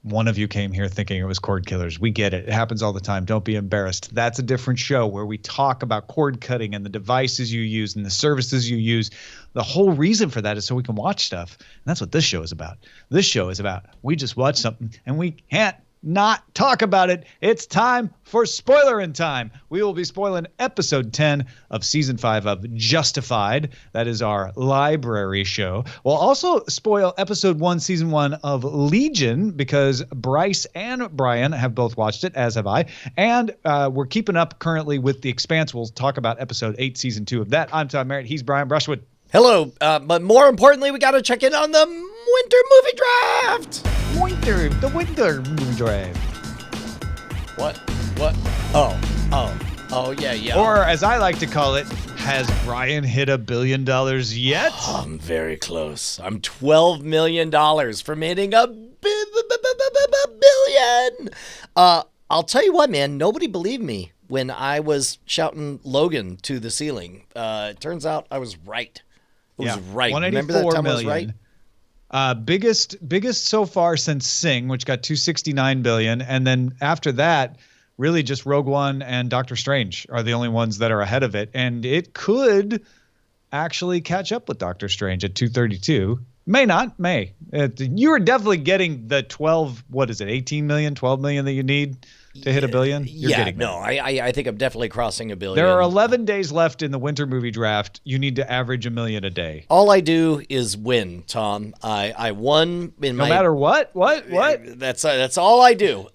one of you came here thinking it was Cordkillers. We get it. It happens all the time. Don't be embarrassed. That's a different show where we talk about cord cutting and the devices you use and the services you use. The whole reason for that is so we can watch stuff. And that's what this show is about. This show is about we just watch something and we can't not talk about it. It's time for Spoilerin time. We will be spoiling episode 10 of season 5 of Justified. That is our library show. We'll also spoil episode 1, season 1 of Legion because Bryce and Brian have both watched it, as have I. And we're keeping up currently with The Expanse. We'll talk about episode 8, season 2 of that. I'm Tom Merritt. He's Brian Brushwood. Hello, but more importantly, we got to check in on the winter movie draft. The winter movie draft. What? Oh, yeah. Or as I like to call it, has Brian hit $1 billion yet? Oh, I'm very close. I'm $12 million from hitting a billion. I'll tell you what, man, nobody believed me when I was shouting Logan to the ceiling. It turns out I was right. Right. Remember that time million. I was right? Biggest so far since Sing, which got $269 billion, and then after that, really just Rogue One and Doctor Strange are the only ones that are ahead of it, and it could actually catch up with Doctor Strange at 232. May not, may. You are definitely getting the 18 million, 12 million that you need to hit $1 billion. You're getting that. I think I'm definitely crossing $1 billion. There are 11 days left in the winter movie draft. You need to average $1 million a day. All I do is win, Tom. I won in no matter what. That's all I do.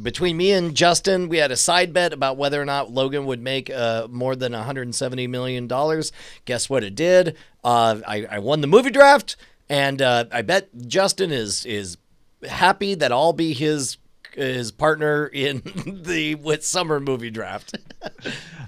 Between me and Justin, we had a side bet about whether or not Logan would make more than $170 million. Guess what it did? I won the movie draft, and I bet Justin is happy that I'll be his partner in the summer movie draft.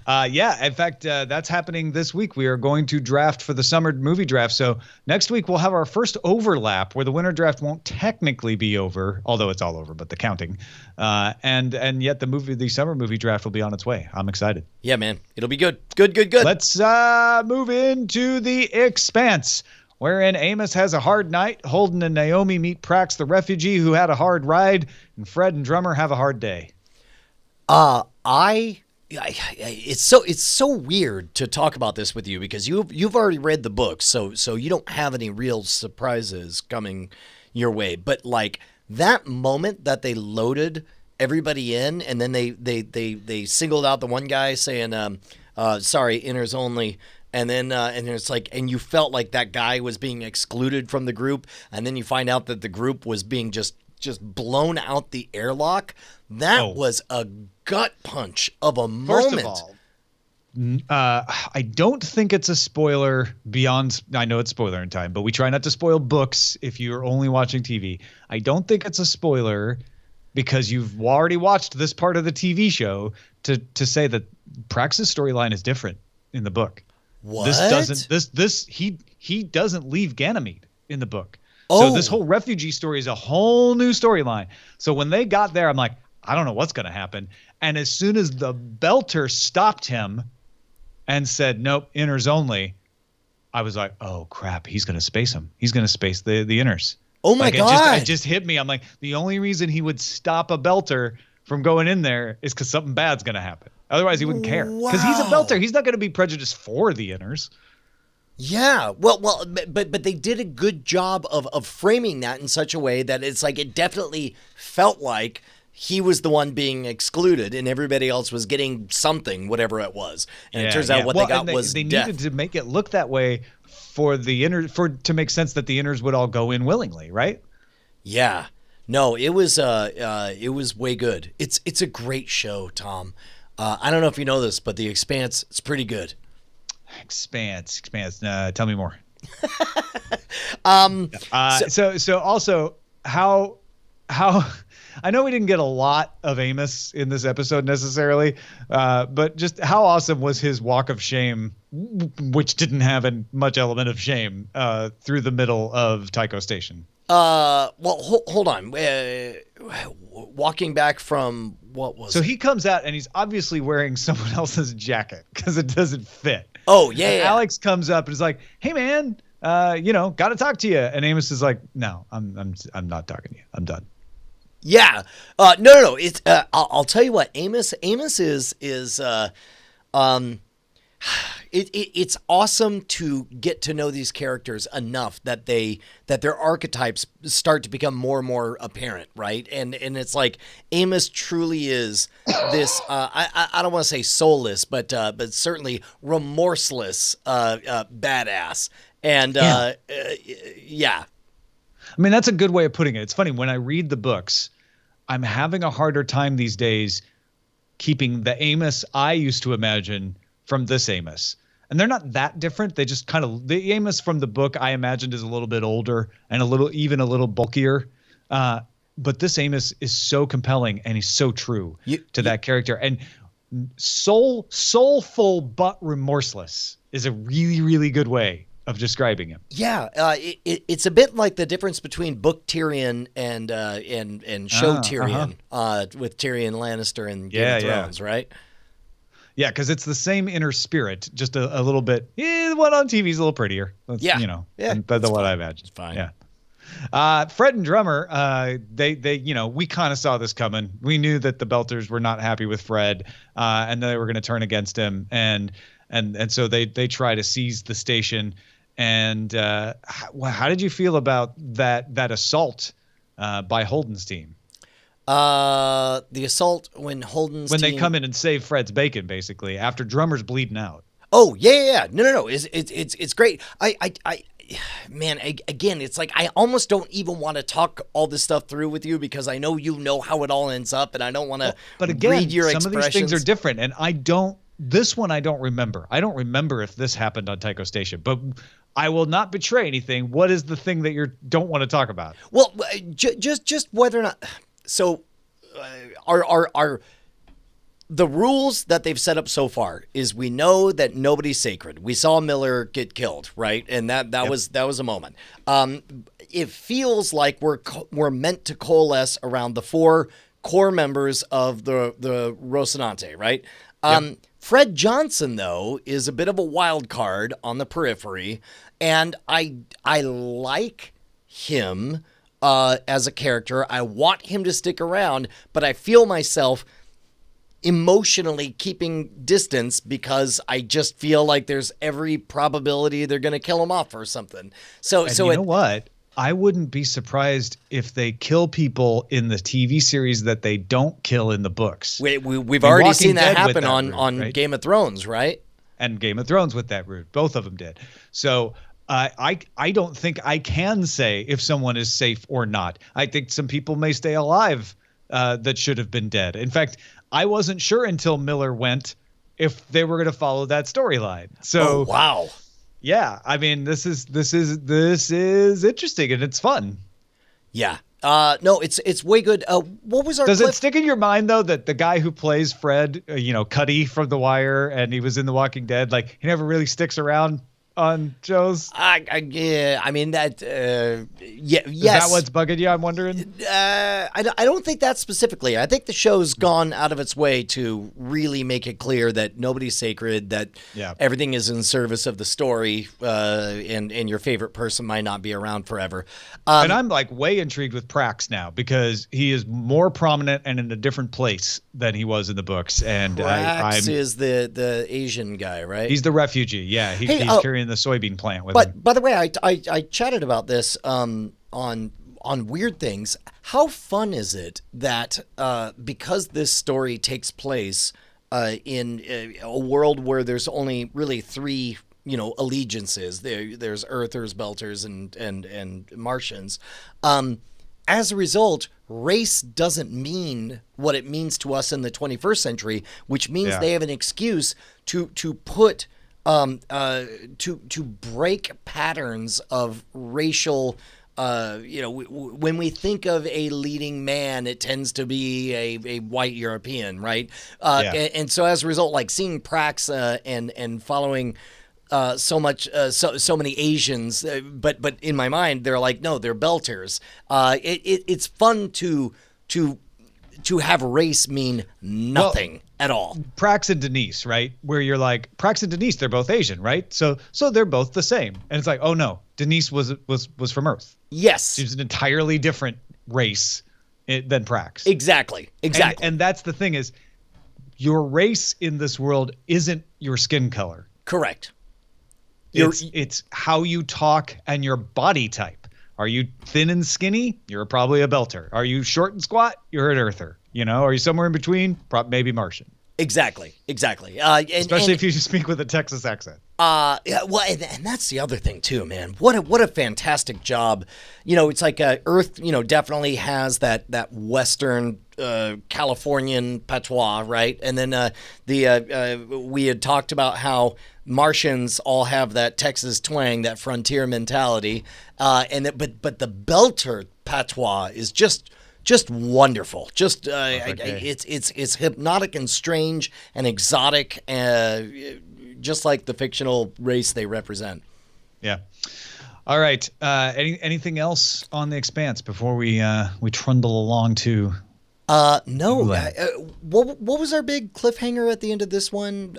In fact, that's happening this week. We are going to draft for the summer movie draft. So next week we'll have our first overlap where the winter draft won't technically be over, although it's all over, but the counting. And yet the summer movie draft will be on its way. I'm excited. Yeah, man. It'll be good. Good. Let's move into The Expanse, wherein Amos has a hard night. Holden and Naomi meet Prax, the refugee who had a hard ride, and Fred and Drummer have a hard day. It's so weird to talk about this with you because you've already read the book, so you don't have any real surprises coming your way. But like that moment that they loaded everybody in, and then they singled out the one guy saying, "Sorry, inners only." And then it's like, and you felt like that guy was being excluded from the group, and then you find out that the group was being just blown out the airlock. That was a gut punch of a moment. First of all, I don't think it's a spoiler beyond. I know it's spoiler in time, but we try not to spoil books if you're only watching TV. I don't think it's a spoiler because you've already watched this part of the TV show to say that Prax's storyline is different in the book. What? He doesn't leave Ganymede in the book. Oh. So this whole refugee story is a whole new storyline. So when they got there, I'm like, I don't know what's going to happen. And as soon as the Belter stopped him and said, nope, inners only, I was like, oh crap, he's going to space him. He's going to space the inners. Oh my God. It just hit me. I'm like, the only reason he would stop a Belter from going in there is because something bad's going to happen. Otherwise, he wouldn't care because he's a Belter. He's not going to be prejudiced for the inners. Yeah, well, but they did a good job of framing that in such a way that it's like it definitely felt like he was the one being excluded and everybody else was getting something, whatever it was. And it turns out what they got was they death. needed to make it look that way for the to make sense that the inners would all go in willingly, right? Yeah, no, it was way good. It's a great show, Tom. I don't know if you know this, but The Expanse, it's pretty good. Expanse. Tell me more. So also how I know we didn't get a lot of Amos in this episode necessarily, but just how awesome was his walk of shame, which didn't have much element of shame, through the middle of Tycho Station. Well, hold on. Walking back from what was so he comes out and he's obviously wearing someone else's jacket because it doesn't fit. Oh, yeah, and yeah. Alex comes up and is like, hey, man, got to talk to you. And Amos is like, no, I'm not talking to you. I'm done. Yeah. No. It's I'll tell you what. Amos is it's awesome to get to know these characters enough that their archetypes start to become more and more apparent, right? And it's like Amos truly is this I don't want to say soulless, but certainly remorseless badass. And yeah. I mean, that's a good way of putting it. It's funny, when I read the books, I'm having a harder time these days keeping the Amos I used to imagine from this Amos. And they're not that different. They just kind of, the Amos from the book I imagined is a little bit older and even a little bulkier. But this Amos is so compelling, and he's so true to that character. And soulful but remorseless is a really, really good way of describing him. Yeah, it's a bit like the difference between book Tyrion and show Tyrion with Tyrion Lannister and Game of Thrones, right? Yeah, because it's the same inner spirit, just a little bit. The one on TV is a little prettier. Than the one I imagined. It's fine. Yeah. Fred and Drummer, we kind of saw this coming. We knew that the Belters were not happy with Fred, and they were going to turn against him, and so they try to seize the station. And how did you feel about that assault by Holden's team? The assault when they come in and save Fred's bacon, basically, after Drummer's bleeding out. Oh yeah. No. It's great. Man, again, it's like I almost don't even want to talk all this stuff through with you because I know how it all ends up, and I don't want to. But again, read your some expressions. of these things are different, and I don't. This one I don't remember. I don't remember if this happened on Tycho Station, but I will not betray anything. What is the thing that you don't want to talk about? Well, just whether or not. So, are the rules that they've set up so far is we know that nobody's sacred. We saw Miller get killed, right? And that was a moment. It feels like we're meant to coalesce around the 4 core members of the Rocinante, right? Fred Johnson, though, is a bit of a wild card on the periphery, and I like him as a character. I want him to stick around, but I feel myself emotionally keeping distance because I just feel like there's every probability they're going to kill him off or something. So you know what? I wouldn't be surprised if they kill people in the TV series that they don't kill in the books. We've already seen that happen on right? Game of Thrones, right? And Game of Thrones with that route. Both of them did. So I don't think I can say if someone is safe or not. I think some people may stay alive that should have been dead. In fact, I wasn't sure until Miller went if they were going to follow that storyline. So wow. Yeah, I mean, this is interesting and it's fun. Yeah. No, it's way good. What was our Does it stick in your mind though that the guy who plays Fred, Cuddy from The Wire, and he was in The Walking Dead, like he never really sticks around on shows? Yeah, I mean that. Yes. Is that what's bugging you? I'm wondering. I don't think that specifically. I think the show's gone out of its way to really make it clear that nobody's sacred, that everything is in service of the story, and your favorite person might not be around forever. And I'm like way intrigued with Prax now because he is more prominent and in a different place than he was in the books. And Prax is the Asian guy, right? He's the refugee. Yeah, he's carrying the soybean plant with him. But by the way, I chatted about this on Weird Things. How fun is it that because this story takes place in a world where there's only really 3 allegiances, there's Earthers, Belters, and Martians. As a result, race doesn't mean what it means to us in the 21st century, which means they have an excuse to put to break patterns of racial. When we think of a leading man, it tends to be a white European, right? And so as a result, like seeing Prax and following so many Asians, but in my mind they're like, no, they're Belters. It's fun to to have race mean nothing at all. Prax and Denise, right? Where you're like, Prax and Denise, they're both Asian, right? So they're both the same. And it's like, oh no, Denise was from Earth. Yes. She's an entirely different race than Prax. Exactly. And that's the thing is, your race in this world isn't your skin color. Correct. It's how you talk and your body type. Are you thin and skinny? You're probably a belter. Are you short and squat? You're an earther. Are you somewhere in between? Maybe Martian. Exactly. Especially if you speak with a Texas accent. Yeah, well, and that's the other thing too, man. What a fantastic job. It's like Earth. Definitely has that Western Californian patois, right? And then we had talked about how Martians all have that Texas twang, that frontier mentality, but the Belter patois is just wonderful. It's hypnotic and strange and exotic, just like the fictional race they represent. Yeah. All right. Anything else on The Expanse before we trundle along to? No. What was our big cliffhanger at the end of this one?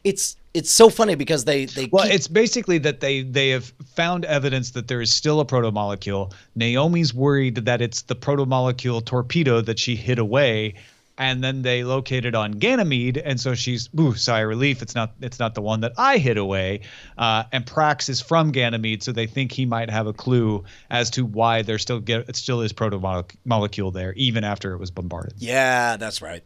It's so funny because it's basically that they have found evidence that there is still a protomolecule. Naomi's worried that it's the protomolecule torpedo that she hid away, and then they located on Ganymede, and so she's sigh of relief. It's not the one that I hid away. And Prax is from Ganymede, so they think he might have a clue as to why it still is protomolecule there, even after it was bombarded. Yeah, that's right.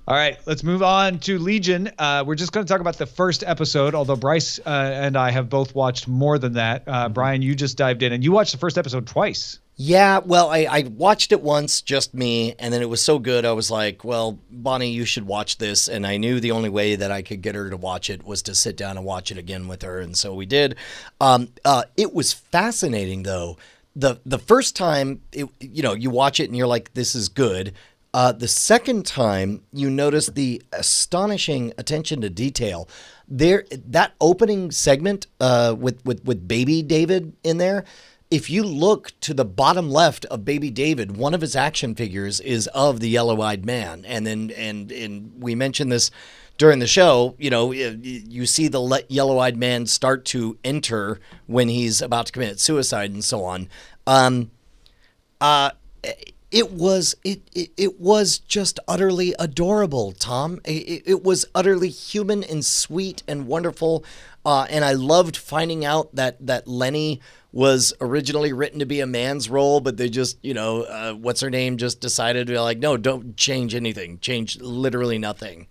All right, let's move on to Legion. We're just going to talk about the first episode, although Bryce and I have both watched more than that. Brian, you just dived in, and you watched the first episode twice. Yeah, well, I watched it once, just me, and then it was so good, I was like, well, Bonnie, you should watch this, and I knew the only way that I could get her to watch it was to sit down and watch it again with her, and so we did. It was fascinating, though. The first time, you watch it and you're like, this is good. The second time, you notice the astonishing attention to detail. That opening segment with Baby David in there, if you look to the bottom left of Baby David, one of his action figures is of the Yellow-Eyed Man. And we mentioned this during the show. You see the Yellow-Eyed Man start to enter when he's about to commit suicide and so on. It was just utterly adorable, Tom. It was utterly human and sweet and wonderful. And I loved finding out that Lenny was originally written to be a man's role, but they just, what's her name, just decided to be like, no, don't change anything. Change literally nothing.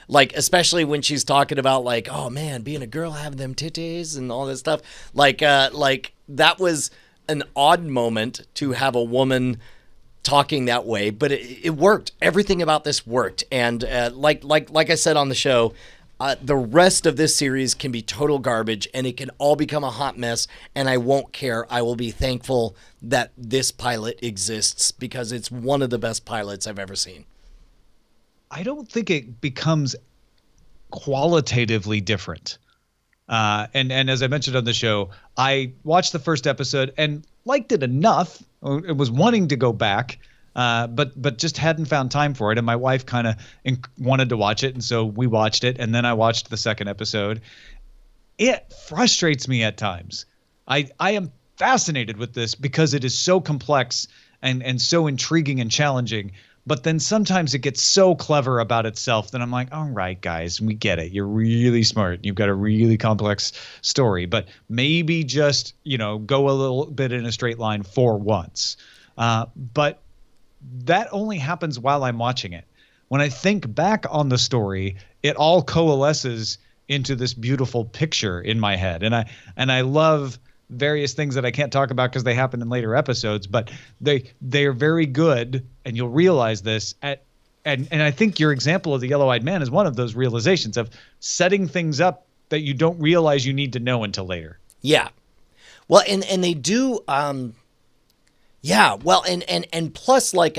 Like, especially when she's talking about like, oh man, being a girl, having them titties and all this stuff. Like that was an odd moment to have a woman talking that way, but it worked. Everything about this worked. And like I said on the show, the rest of this series can be total garbage and it can all become a hot mess, and I won't care. I will be thankful that this pilot exists because it's one of the best pilots I've ever seen. I don't think it becomes qualitatively different. And as I mentioned on the show, I watched the first episode and liked it enough. It was wanting to go back, but just hadn't found time for it. And my wife kind of wanted to watch it, and so we watched it. And then I watched the second episode. It frustrates me at times. I am fascinated with this because it is so complex and so intriguing and challenging. But then sometimes it gets so clever about itself that I'm like, all right, guys, we get it. You're really smart. You've got a really complex story, but maybe just, go a little bit in a straight line for once. But that only happens while I'm watching it. When I think back on the story, it all coalesces into this beautiful picture in my head. And I love various things that I can't talk about because they happen in later episodes, but they're very good, and you'll realize this and I think your example of the Yellow-Eyed Man is one of those realizations of setting things up that you don't realize you need to know until later. Yeah. Well, and they do yeah, well, and plus, like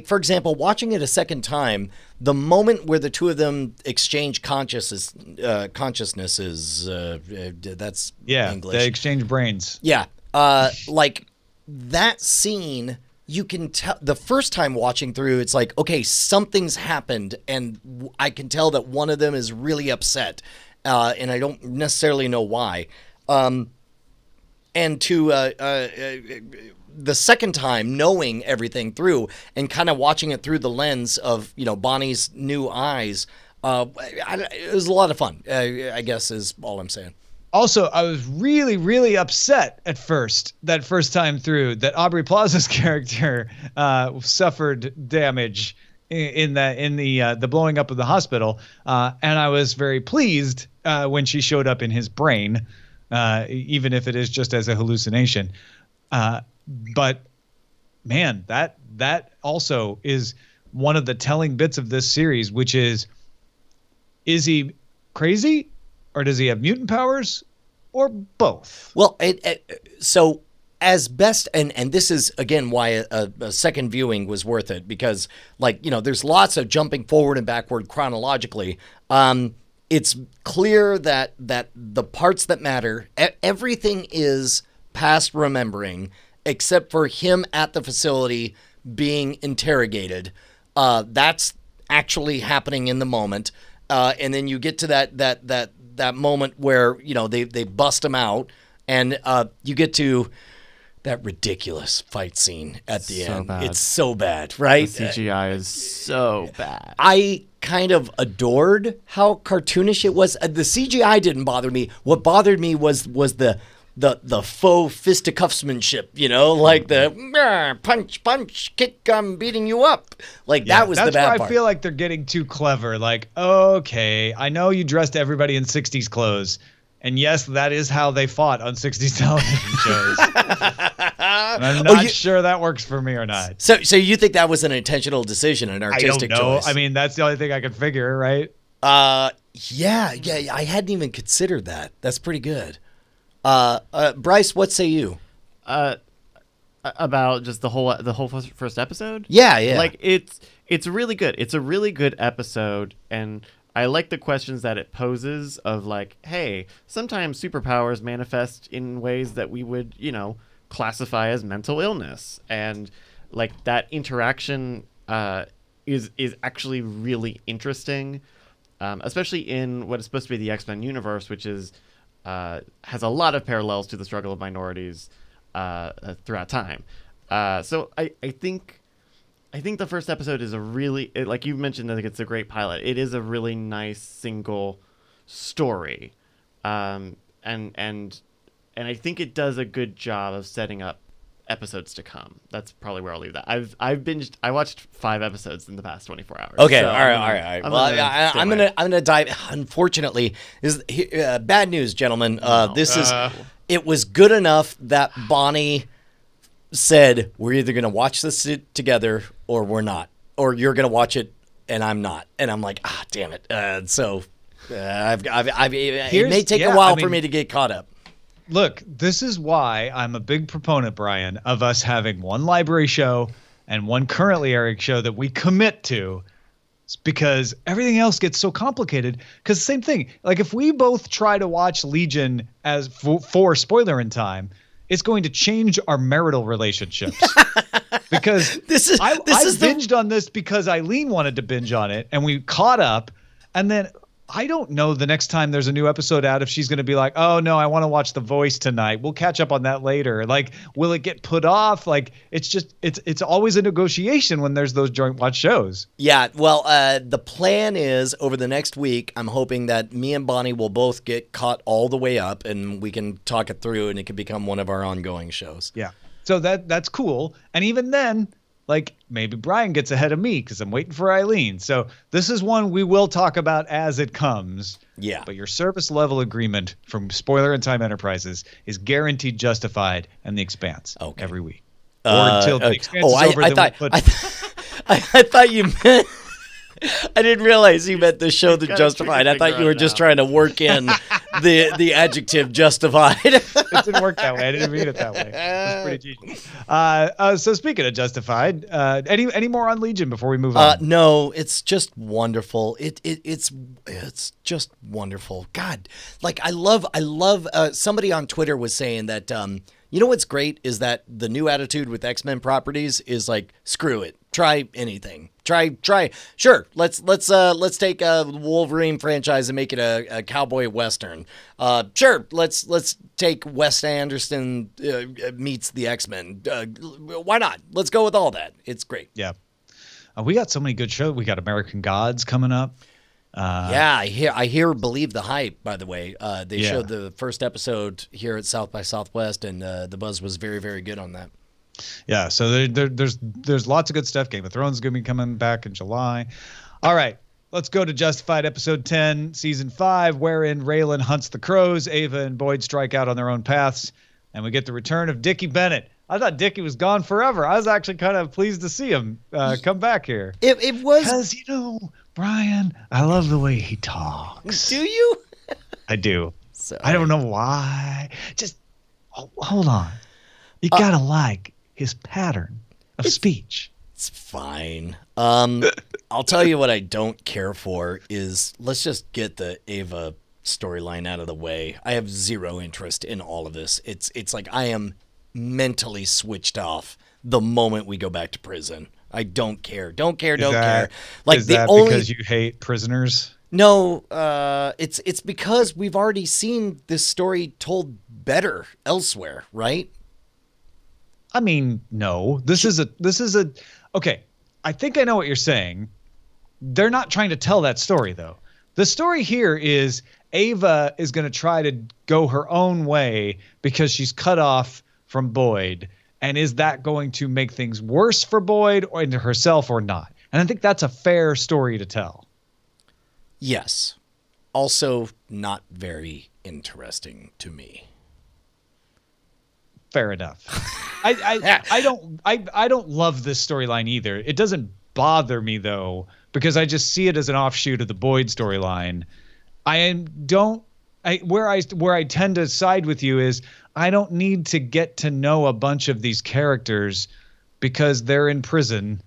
for example, watching it a second time, the moment where the two of them exchange consciousnesses, that's English. They exchange brains. Yeah, like that scene you can tell the first time watching through, it's like, okay, something's happened, and I can tell that one of them is really upset, and I don't necessarily know why. And to the second time, knowing everything through and kind of watching it through the lens of, Bonnie's new eyes, it was a lot of fun, I guess is all I'm saying. Also, I was really, really upset at first, that first time through, that Aubrey Plaza's character suffered damage in the blowing up of the hospital, and I was very pleased when she showed up in his brain, even if it is just as a hallucination. But man, that also is one of the telling bits of this series, which is he crazy? Or does he have mutant powers, or both? Well, so as best, and this is, again, why a second viewing was worth it, because, there's lots of jumping forward and backward chronologically. It's clear that the parts that matter, everything is past remembering, except for him at the facility being interrogated. That's actually happening in the moment. And then you get to that moment where, they bust him out, and you get to that ridiculous fight scene at the end. Bad. It's so bad, right? The CGI is so bad. I kind of adored how cartoonish it was. The CGI didn't bother me. What bothered me was the faux fisticuffsmanship, like the punch, kick, I'm beating you up. That was the bad part. That's where I feel like they're getting too clever. Like, okay, I know you dressed everybody in 60s clothes. And yes, that is how they fought on 60s television shows. And I'm not sure that works for me or not. So you think that was an intentional decision, an artistic choice? I don't know. I mean, that's the only thing I could figure, right? Yeah. I hadn't even considered that. That's pretty good. Bryce, what say you? About just the whole first episode? Yeah. It's really good. It's a really good episode, and I like the questions that it poses of hey, sometimes superpowers manifest in ways that we would, classify as mental illness, and that interaction is actually really interesting, especially in what is supposed to be the X-Men universe, which is has a lot of parallels to the struggle of minorities throughout time. So I think the first episode is a really, like you mentioned, I think it's a great pilot. It is a really nice single story, and I think it does a good job of setting up episodes to come. That's probably where I'll leave that. I watched 5 episodes in the past 24 hours. Okay, so all right. I'm gonna dive. Unfortunately, is bad news, gentlemen. It was good enough that Bonnie said, we're either going to watch this together or we're not, or you're going to watch it and I'm not. And I'm like, damn it. It may take a while for me to get caught up. Look, this is why I'm a big proponent, Brian, of us having one library show and one currently airing show that we commit to. It's because everything else gets so complicated. Because same thing, if we both try to watch Legion as for Spoilerin time, it's going to change our marital relationships. Because I binged on this because Eileen wanted to binge on it, and we caught up, and then I don't know the next time there's a new episode out if she's going to be like, oh, no, I want to watch The Voice tonight. We'll catch up on that later. Will it get put off? It's always a negotiation when there's those joint watch shows. Yeah, well, the plan is over the next week, I'm hoping that me and Bonnie will both get caught all the way up, and we can talk it through, and it can become one of our ongoing shows. Yeah, so that's cool. And even then, maybe Brian gets ahead of me because I'm waiting for Eileen. So this is one we will talk about as it comes. Yeah. But your service level agreement from Spoilerin Time Enterprises is guaranteed justified and the Expanse every week. Or until the Expanse is over. I thought you meant... I didn't realize you meant the show that justified. I thought you were just trying to work in the adjective justified. It didn't work that way. I didn't mean it that way. It's pretty genius. So speaking of justified, any more on Legion before we move on? No, it's just wonderful. It's just wonderful. God, I love. Somebody on Twitter was saying that You know what's great is that the new attitude with X-Men properties is like, screw it. Try anything. Try. Sure, let's take a Wolverine franchise and make it a cowboy western. Sure, let's take Wes Anderson meets the X-Men. Why not? Let's go with all that. It's great. Yeah. We got so many good shows. We got American Gods coming up. Yeah, I hear Believe the Hype, by the way. They showed the first episode here at South by Southwest, and the buzz was very, very good on that. Yeah, so there's lots of good stuff. Game of Thrones is going to be coming back in July. All right, let's go to Justified episode 10, season 5, wherein Raylan hunts the crows, Ava and Boyd strike out on their own paths, and we get the return of Dickie Bennett. I thought Dickie was gone forever. I was actually kind of pleased to see him come back here. It was... Because, Brian, I love the way he talks. Do you? I do. Sorry. I don't know why. Just hold on. You got to like his pattern of speech. It's fine. I'll tell you what I don't care for is let's just get the Ava storyline out of the way. I have zero interest in all of this. It's like I am mentally switched off the moment we go back to prison. I don't care. Don't care. Like is that because you hate prisoners? No, it's because we've already seen this story told better elsewhere, right? I mean, no. This is a okay. I think I know what you're saying. They're not trying to tell that story though. The story here is Ava is going to try to go her own way because she's cut off from Boyd. And is that going to make things worse for Boyd or into herself or not? And I think that's a fair story to tell. Yes. Also not very interesting to me. Fair enough. I don't love this storyline either. It doesn't bother me though, because I just see it as an offshoot of the Boyd storyline. Where I tend to side with you is I don't need to get to know a bunch of these characters because they're in prison,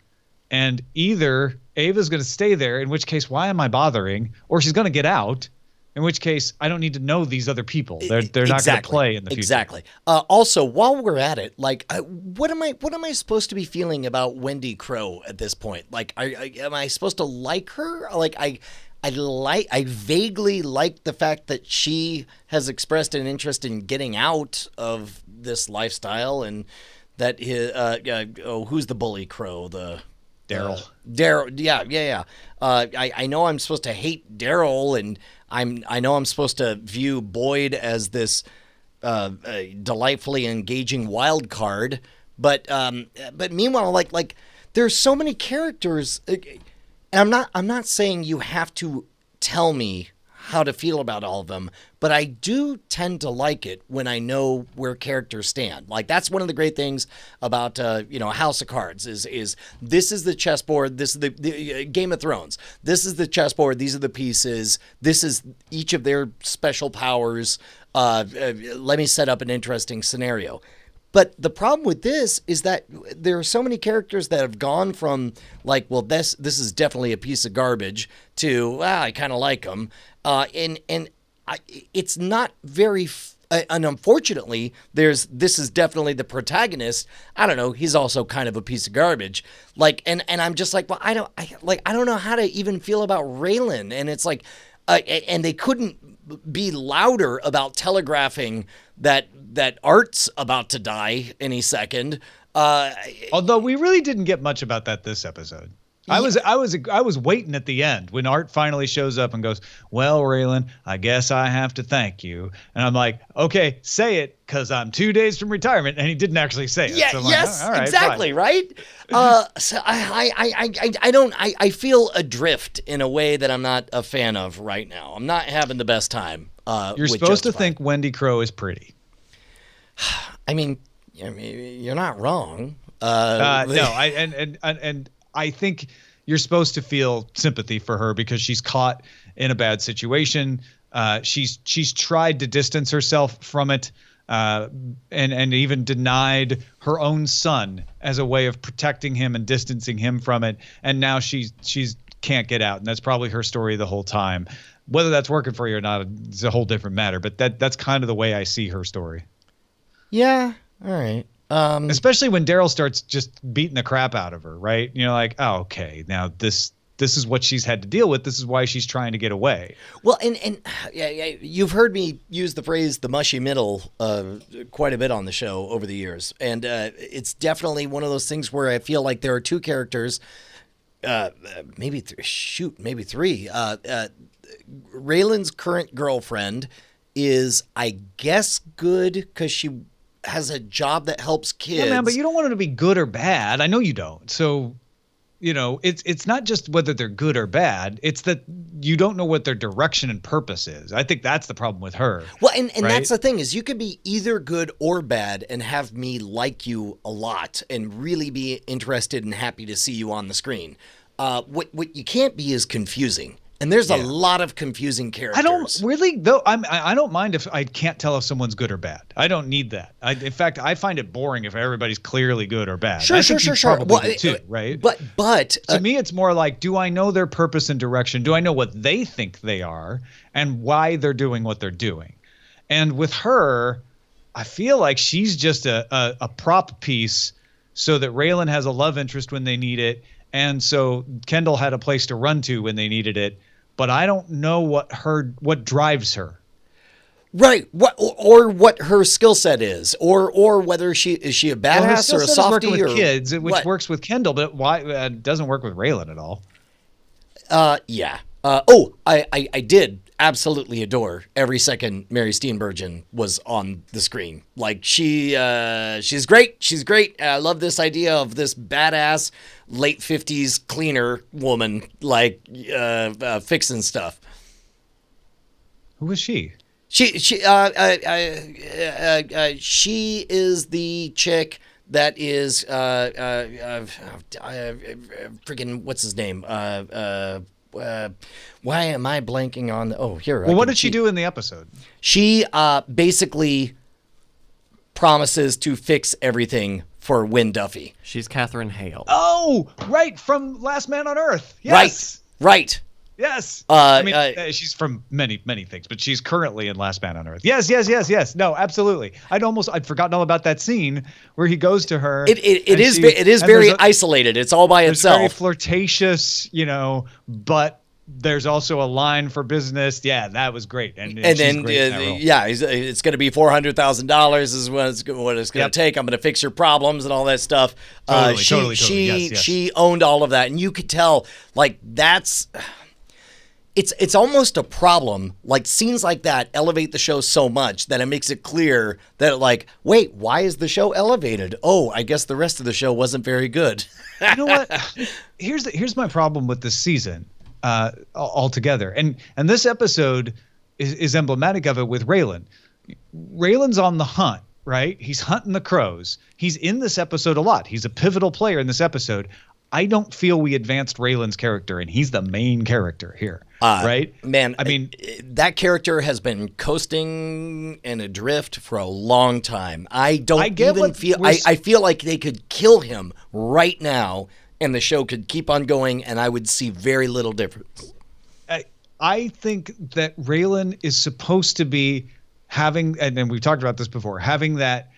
and either Ava's going to stay there, in which case why am I bothering, or she's going to get out, in which case I don't need to know these other people. They're not going to play in the future. Exactly. Also, while we're at it, like, what am I supposed to be feeling about Wendy Crow at this point? Like, am I supposed to like her? Like, I vaguely like the fact that she has expressed an interest in getting out of this lifestyle, and that who's the bully Crow? Daryl. Yeah. I know I'm supposed to hate Daryl, and I know I'm supposed to view Boyd as this delightfully engaging wild card, but meanwhile, like there's so many characters. And I'm not saying you have to tell me how to feel about all of them, but I do tend to like it when I know where characters stand. Like that's one of the great things about House of Cards is this is the chessboard, this is the Game of Thrones. This is the chessboard, these are the pieces, this is each of their special powers. Let me set up an interesting scenario. But the problem with this is that there are so many characters that have gone from like, well, this is definitely a piece of garbage to, I kind of like them. It's not very, and unfortunately, this is definitely the protagonist. I don't know. He's also kind of a piece of garbage. Like, and I'm just like, well, I don't know how to even feel about Raylan. And it's like, and they couldn't be louder about telegraphing that Art's about to die any second. Although we really didn't get much about that this episode. I was waiting at the end when Art finally shows up and goes, "Well, Raylan, I guess I have to thank you." And I'm like, "Okay, say it, because I'm 2 days from retirement." And he didn't actually say it. Yeah, so yes, all right, exactly, fine. right? So I feel adrift in a way that I'm not a fan of right now. I'm not having the best time. You're supposed to think Wendy Crow is pretty. I mean, you're not wrong. No, I think you're supposed to feel sympathy for her because she's caught in a bad situation. She's tried to distance herself from it, and even denied her own son as a way of protecting him and distancing him from it. And now she's can't get out, and that's probably her story the whole time. Whether that's working for you or not is a whole different matter. But that's kind of the way I see her story. Yeah, All right. Especially when Daryl starts just beating the crap out of her, right? And you're like, oh, okay, now this is what she's had to deal with. This is why she's trying to get away. Well, and yeah, you've heard me use the phrase "the mushy middle" quite a bit on the show over the years, and it's definitely one of those things where I feel like there are two characters, maybe three. Raylan's current girlfriend is, I guess, good because she has a job that helps kids. Yeah, man, but you don't want her to be good or bad. I know you don't. So, it's not just whether they're good or bad. It's that you don't know what their direction and purpose is. I think that's the problem with her. Well, and right? that's the thing is you could be either good or bad and have me like you a lot and really be interested and happy to see you on the screen. What you can't be is confusing. And there's a lot of confusing characters. I don't really, though. I don't mind if I can't tell if someone's good or bad. I don't need that. In fact, I find it boring if everybody's clearly good or bad. Sure. Probably do too, right? But to me, it's more like, do I know their purpose and direction? Do I know what they think they are and why they're doing what they're doing? And with her, I feel like she's just a prop piece so that Raylan has a love interest when they need it, and so Kendall had a place to run to when they needed it. But I don't know what drives her. Right. Or what her skill set is, or whether is she a badass or a softie working with or kids, which works with Kendall, but why it doesn't work with Raylan at all? Yeah. I did absolutely adore every second Mary Steenburgen was on the screen. Like she's great. She's great. I love this idea of this badass late 50s cleaner woman like fixing stuff. Who is she? She is the chick that is freaking what's his name? Why am I blanking on? Here. Well, what did she do in the episode? She basically promises to fix everything for Wynn Duffy. She's Catherine Hale. Oh, right, from Last Man on Earth. Yes. Right. Yes. She's from many things, but she's currently in Last Man on Earth. Yes. No, absolutely. I'd forgotten all about that scene where he goes to her. It is very isolated. It's all by itself. Very flirtatious, but there's also a line for business. Yeah, that was great. And then it's going to be $400,000 is what it's going to take. I'm going to fix your problems and all that stuff. Totally. She owned all of that, and you could tell like that's. It's almost a problem. Like scenes like that elevate the show so much that it makes it clear that like, wait, why is the show elevated? Oh, I guess the rest of the show wasn't very good. You know what? Here's my problem with this season altogether. And this episode is emblematic of it with Raylan. Raylan's on the hunt, right? He's hunting the crows. He's in this episode a lot. He's a pivotal player in this episode. I don't feel we advanced Raylan's character, and he's the main character here, right? Man, I mean, that character has been coasting and adrift for a long time. I feel like they could kill him right now, and the show could keep on going, and I would see very little difference. I think that Raylan is supposed to be having, and we've talked about this before, having that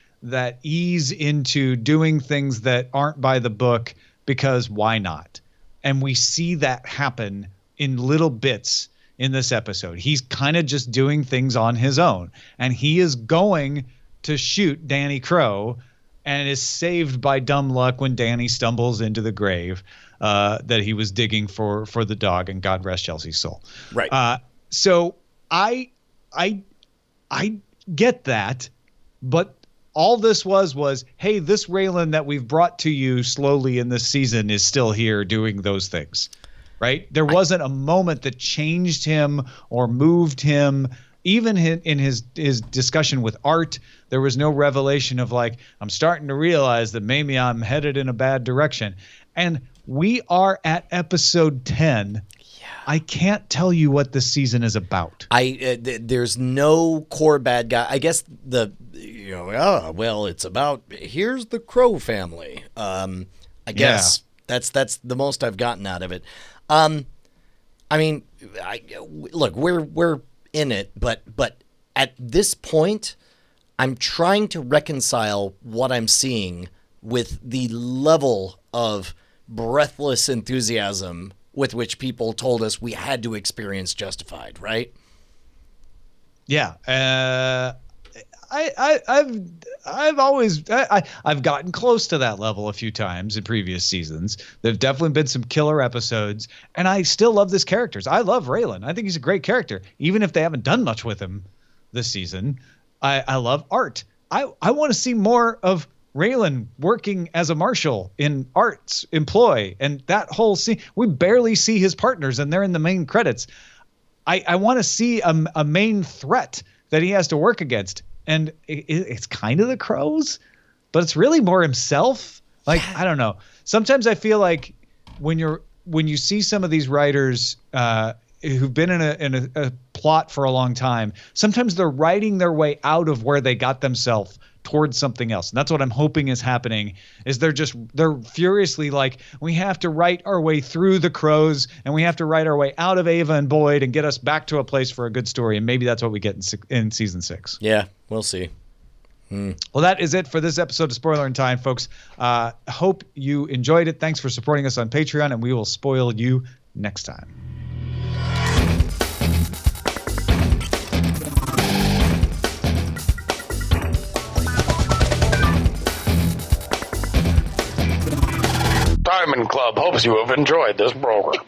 ease into doing things that aren't by the book. Because why not? And we see that happen in little bits in this episode. He's kind of just doing things on his own. And he is going to shoot Danny Crow and is saved by dumb luck when Danny stumbles into the grave that he was digging for the dog, and God rest Chelsea's soul. Right. So I get that, but all this was, hey, this Raylan that we've brought to you slowly in this season is still here doing those things, right? There wasn't a moment that changed him or moved him. Even in his discussion with Art, there was no revelation of like, I'm starting to realize that maybe I'm headed in a bad direction. And we are at episode 10. I can't tell you what this season is about. There's no core bad guy. I guess it's about here's the Crow family. I guess that's the most I've gotten out of it. I mean, look, we're in it, but at this point, I'm trying to reconcile what I'm seeing with the level of breathless enthusiasm with which people told us we had to experience Justified, right? Yeah. I've gotten close to that level a few times in previous seasons. There've definitely been some killer episodes, and I still love this character. I love Raylan. I think he's a great character, even if they haven't done much with him this season. I love Art. I want to see more of Raylan working as a marshal in Art's employ, and that whole scene. We barely see his partners, and they're in the main credits. I want to see a main threat that he has to work against. And it's kind of the Crows, but it's really more himself. Like, I don't know. Sometimes I feel like when you see some of these writers who've been in a plot for a long time, sometimes they're writing their way out of where they got themselves towards something else. And that's what I'm hoping is happening, is they're furiously like, we have to write our way through the Crows, and we have to write our way out of Ava and Boyd and get us back to a place for a good story. And maybe that's what we get in season 6. Yeah, we'll see. Well, that is it for this episode of Spoilerin Time, folks. Hope you enjoyed it. Thanks for supporting us on Patreon, and we will spoil you next time. Diamond Club hopes you have enjoyed this program.